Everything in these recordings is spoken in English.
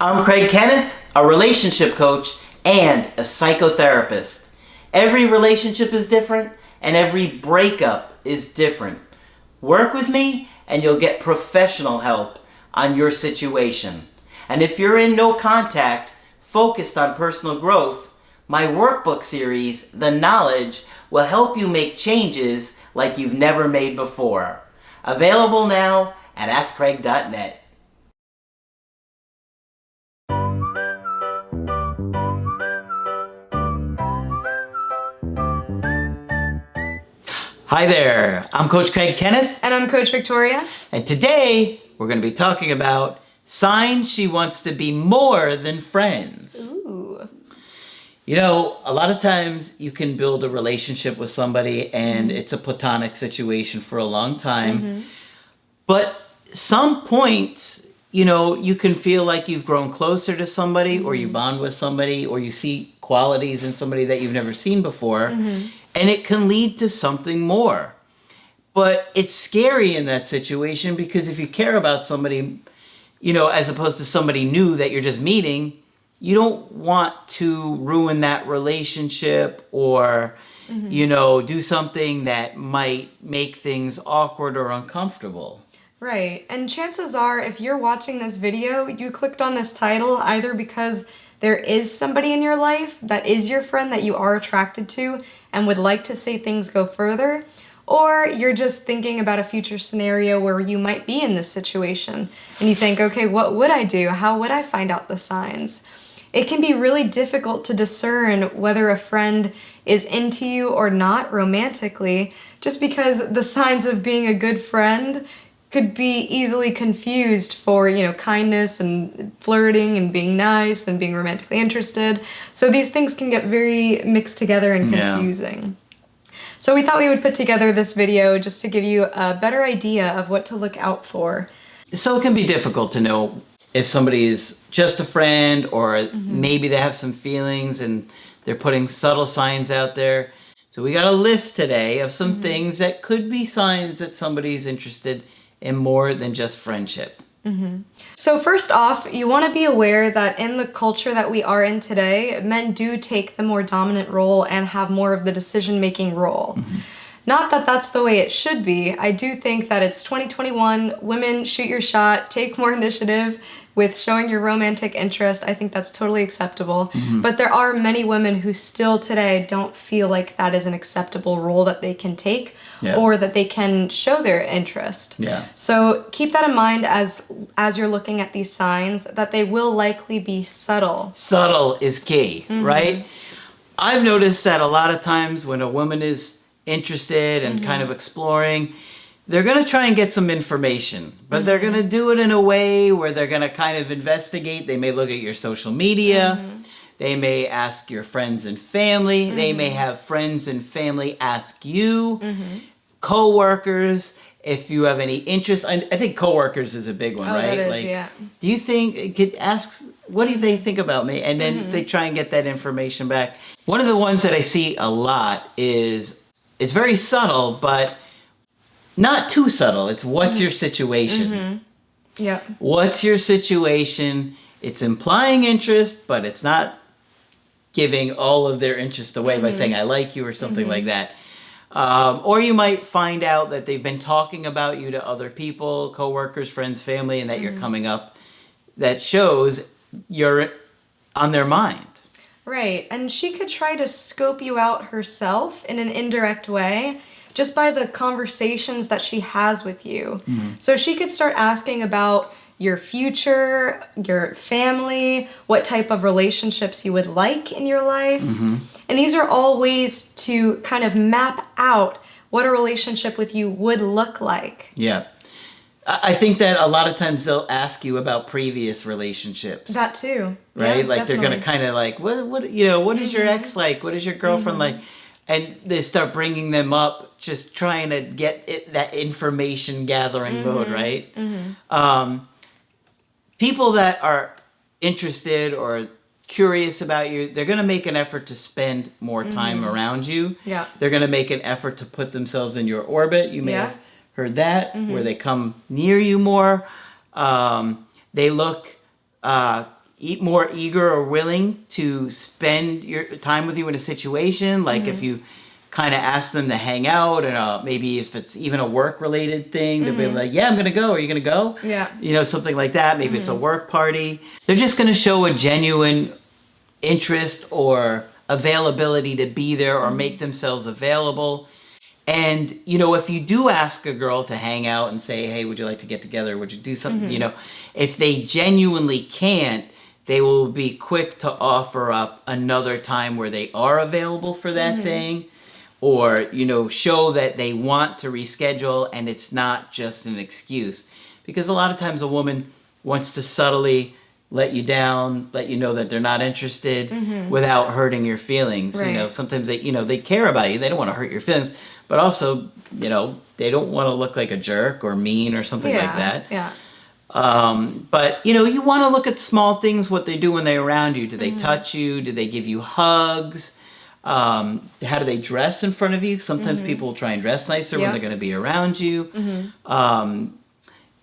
I'm Craig Kenneth, a relationship coach and a psychotherapist. Every relationship is different and every breakup is different. Work with me and you'll get professional help on your situation. And if you're in no contact, focused on personal growth, my workbook series, The Knowledge, will help you make changes like you've never made before. Available now at AskCraig.net. Hi there, I'm Coach Craig Kenneth. And I'm Coach Victoria. And today we're going to be talking about signs she wants to be more than friends. Ooh. You know, a lot of times you can build a relationship with somebody and it's a platonic situation for a long time. But some points, you know, you can feel like you've grown closer to somebody or you bond with somebody or you see qualities in somebody that you've never seen before. And it can lead to something more. But it's scary in that situation because if you care about somebody, you know, as opposed to somebody new that you're just meeting, you don't want to ruin that relationship or, you know, do something that might make things awkward or uncomfortable. Right. And chances are, if you're watching this video, you clicked on this title either because there is somebody in your life that is your friend that you are attracted to and would like to see things go further, or you're just thinking about a future scenario where you might be in this situation and you think, okay, what would I do? How would I find out the signs? It can be really difficult to discern whether a friend is into you or not romantically, just because the signs of being a good friend could be easily confused for, you know, kindness and flirting and being nice and being romantically interested. So these things can get very mixed together and confusing. So we thought we would put together this video just to give you a better idea of what to look out for. So it can be difficult to know if somebody is just a friend or maybe they have some feelings and they're putting subtle signs out there. So we got a list today of some things that could be signs that somebody's interested in more than just friendship. So first off, you want to be aware that in the culture that we are in today, men do take the more dominant role and have more of the decision-making role. Not that that's the way it should be. I do think that it's 2021, women, shoot your shot, take more initiative with showing your romantic interest. I think that's totally acceptable. But there are many women who still today don't feel like that is an acceptable role that they can take or that they can show their interest. So keep that in mind as you're looking at these signs, that they will likely be subtle. Subtle is key, right? I've noticed that a lot of times when a woman is interested and kind of exploring, they're going to try and get some information, but they're going to do it in a way where they're going to kind of investigate. They may look at your social media. They may ask your friends and family. They may have friends and family ask you, co-workers, if you have any interest. I think co-workers is a big one, right? That is, do you think, it could ask, what do they think about me? And then they try and get that information back. One of the ones that I see a lot is, it's very subtle, but not too subtle. It's what's your situation? What's your situation? It's implying interest, but it's not giving all of their interest away by saying, I like you or something like that. Or you might find out that they've been talking about you to other people, coworkers, friends, family, and that you're coming up. That shows you're on their mind. Right, and she could try to scope you out herself in an indirect way just by the conversations that she has with you. So she could start asking about your future, your family, what type of relationships you would like in your life. And these are all ways to kind of map out what a relationship with you would look like. I think that a lot of times they'll ask you about previous relationships. That too. Right? Like they're going to kind of like, what is your ex like? What is your girlfriend like? And they start bringing them up, just trying to get that information gathering mode, right? People that are interested or curious about you, they're going to make an effort to spend more time around you. They're going to make an effort to put themselves in your orbit. You may have heard that, where they come near you more. They look more eager or willing to spend your time with you in a situation. Like if you kind of ask them to hang out, and maybe if it's even a work-related thing, they'll be like, yeah, I'm going to go. Are you going to go? Yeah. You know, something like that. Maybe it's a work party. They're just going to show a genuine interest or availability to be there or make themselves available. And, you know, if you do ask a girl to hang out and say, hey, would you like to get together? Would you do something? You know, if they genuinely can't, they will be quick to offer up another time where they are available for that thing, or, you know, show that they want to reschedule and it's not just an excuse. Because a lot of times a woman wants to subtly let you down, let you know that they're not interested without hurting your feelings. Right. You know, sometimes they, you know, they care about you. They don't want to hurt your feelings, but also, you know, they don't want to look like a jerk or mean or something like that. Yeah. But, you know, you want to look at small things, what they do when they're around you. Do they touch you? Do they give you hugs? How do they dress in front of you? Sometimes people will try and dress nicer when they're going to be around you.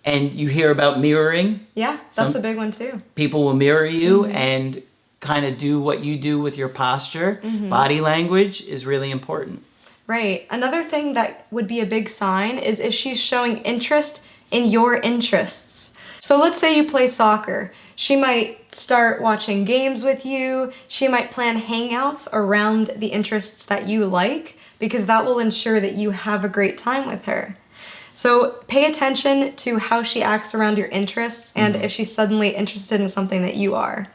And you hear about mirroring. Yeah, that's a big one too. People will mirror you and kind of do what you do with your posture. Body language is really important. Right. Another thing that would be a big sign is if she's showing interest in your interests. So let's say you play soccer. She might start watching games with you. She might plan hangouts around the interests that you like, because that will ensure that you have a great time with her. So pay attention to how she acts around your interests and if she's suddenly interested in something that you are.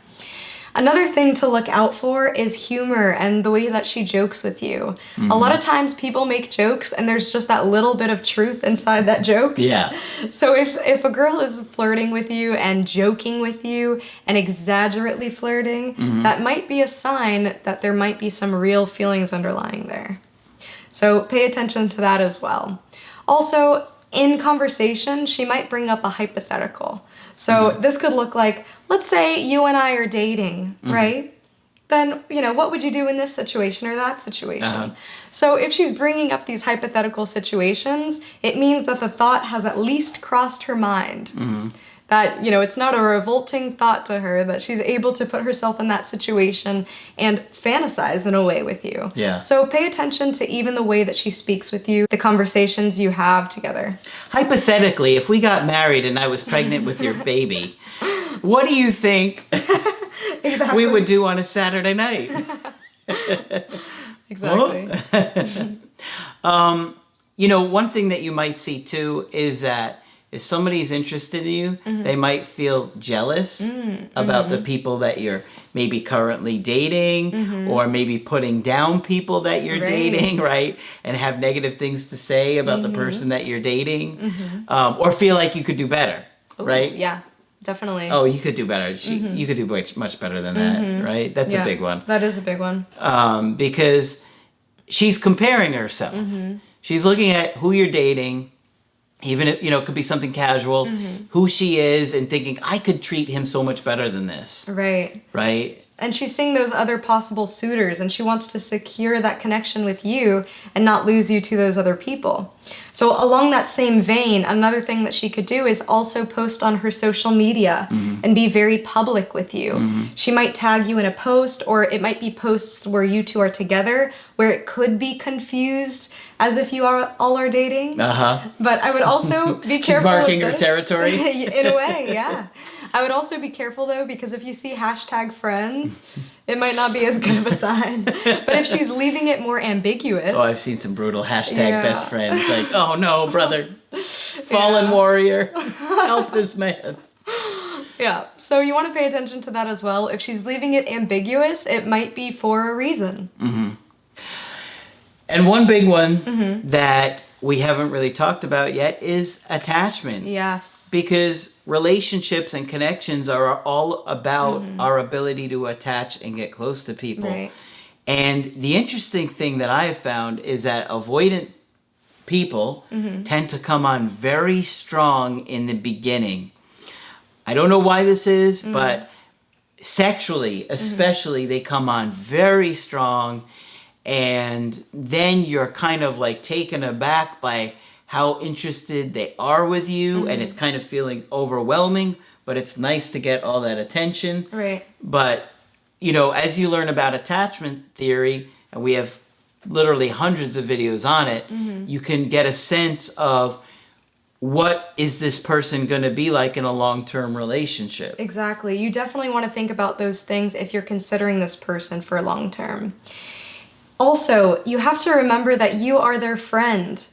Another thing to look out for is humor and the way that she jokes with you. A lot of times people make jokes and there's just that little bit of truth inside that joke. Yeah. So if a girl is flirting with you and joking with you and exaggerately flirting, that might be a sign that there might be some real feelings underlying there. So pay attention to that as well. Also, in conversation, she might bring up a hypothetical. So this could look like, let's say you and I are dating, right? Then, you know, what would you do in this situation or that situation? So if she's bringing up these hypothetical situations, it means that the thought has at least crossed her mind. That, you know, it's not a revolting thought to her, that she's able to put herself in that situation and fantasize in a way with you. Yeah. So pay attention to even the way that she speaks with you, the conversations you have together. Hypothetically, if we got married and I was pregnant with your baby, what do you think we would do on a Saturday night? Exactly. You know, one thing that you might see too is that if somebody's interested in you, they might feel jealous about the people that you're maybe currently dating, or maybe putting down people that you're dating, right? And have negative things to say about the person that you're dating, or feel like you could do better, right? Yeah, definitely. Oh, you could do better. You could do much better than that, right? That's a big one. That is a big one. Because she's comparing herself. She's looking at who you're dating, even if, you know, it could be something casual, who she is, and thinking, I could treat him so much better than this. Right. Right? And she's seeing those other possible suitors, and she wants to secure that connection with you and not lose you to those other people. So along that same vein, another thing that she could do is also post on her social media and be very public with you. She might tag you in a post, or it might be posts where you two are together, where it could be confused as if you all are dating. But I would also be careful. She's marking with her this. territory. In a way, yeah. I would also be careful though, because if you see #friends, it might not be as good of a sign. But if she's leaving it more ambiguous. Oh, I've seen some brutal #best friends. Like, oh no, brother, fallen warrior, help this man. Yeah, so you want to pay attention to that as well. If she's leaving it ambiguous, it might be for a reason. And one big one that we haven't really talked about yet is attachment. Yes. Because relationships and connections are all about our ability to attach and get close to people. Right. And the interesting thing that I have found is that avoidant people tend to come on very strong in the beginning. I don't know why this is, but sexually, especially, they come on very strong. And then you're kind of like taken aback by how interested they are with you, and it's kind of feeling overwhelming but it's nice to get all that attention. Right. But, you know, as you learn about attachment theory, and we have literally hundreds of videos on it, you can get a sense of what is this person going to be like in a long-term relationship. Exactly. You definitely want to think about those things if you're considering this person for long term. Also, you have to remember that you are their friend.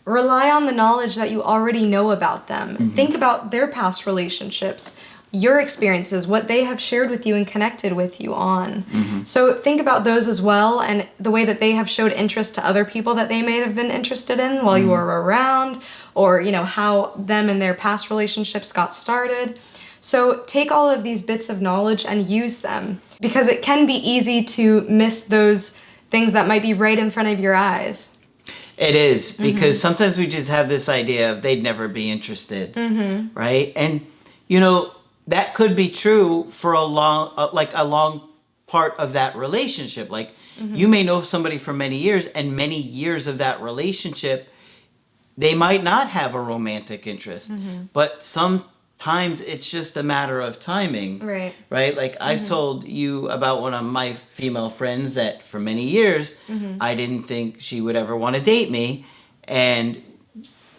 Rely on the knowledge that you already know about them. Think about their past relationships, your experiences, what they have shared with you and connected with you on. So think about those as well, and the way that they have showed interest to other people that they may have been interested in while you were around, or, you know, how them and their past relationships got started. So take all of these bits of knowledge and use them, because it can be easy to miss those things that might be right in front of your eyes. It is, because sometimes we just have this idea of they'd never be interested, right? And, you know, that could be true for a long part of that relationship. Like, you may know somebody for many years, and many years of that relationship, they might not have a romantic interest. But sometimes it's just a matter of timing. Right. Right? Like, I've told you about one of my female friends that for many years, I didn't think she would ever want to date me. And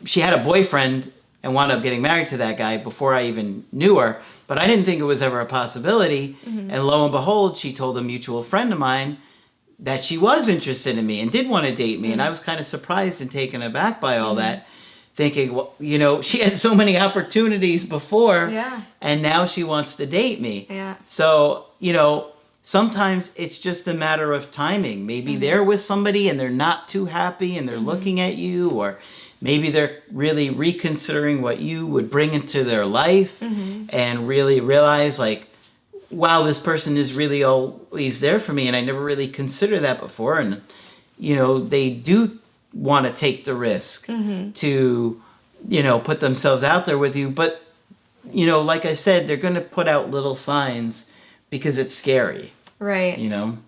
she had a boyfriend and wound up getting married to that guy before I even knew her. But I didn't think it was ever a possibility. And lo and behold, she told a mutual friend of mine that she was interested in me and did want to date me. And I was kind of surprised and taken aback by all that, thinking, well, you know, she had so many opportunities before, and now she wants to date me. So, you know, sometimes it's just a matter of timing. Maybe they're with somebody and they're not too happy and they're looking at you, or maybe they're really reconsidering what you would bring into their life and really realize, like, wow, this person is really always there for me, and I never really considered that before. And, you know, they do want to take the risk to, you know, put themselves out there with you. But, you know, like I said, they're going to put out little signs because it's scary. Right. You know?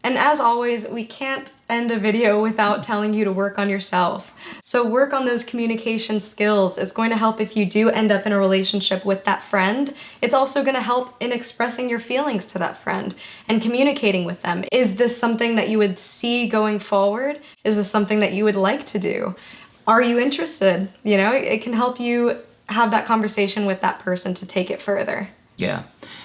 And as always, we can't end a video without telling you to work on yourself. So work on those communication skills. It's going to help if you do end up in a relationship with that friend. It's also going to help in expressing your feelings to that friend and communicating with them. Is this something that you would see going forward? Is this something that you would like to do? Are you interested? You know, it can help you have that conversation with that person to take it further. Yeah.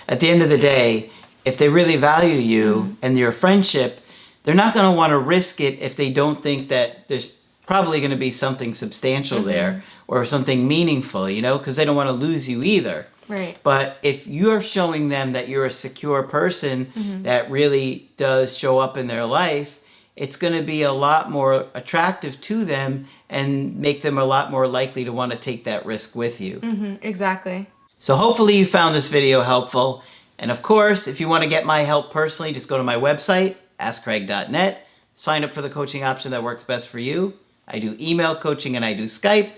At the end of the day, if they really value you and your friendship, they're not going to want to risk it if they don't think that there's probably going to be something substantial there or something meaningful, you know, because they don't want to lose you either. Right. But if you're showing them that you're a secure person that really does show up in their life, it's going to be a lot more attractive to them and make them a lot more likely to want to take that risk with you. Exactly. So hopefully you found this video helpful. And of course, if you want to get my help personally, just go to my website, askcraig.net, sign up for the coaching option that works best for you. I do email coaching and I do Skype.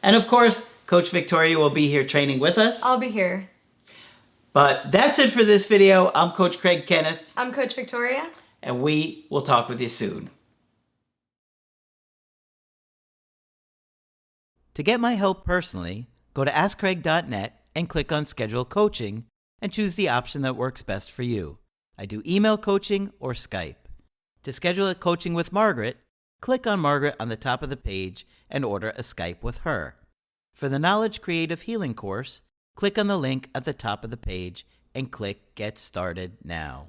And of course, Coach Victoria will be here training with us. I'll be here. But that's it for this video. I'm Coach Craig Kenneth. I'm Coach Victoria. And we will talk with you soon. To get my help personally, go to askcraig.net and click on Schedule Coaching and choose the option that works best for you. I do email coaching or Skype. To schedule a coaching with Margaret, click on Margaret on the top of the page and order a Skype with her. For the Knowledge Creative Healing course, click on the link at the top of the page and click Get Started Now.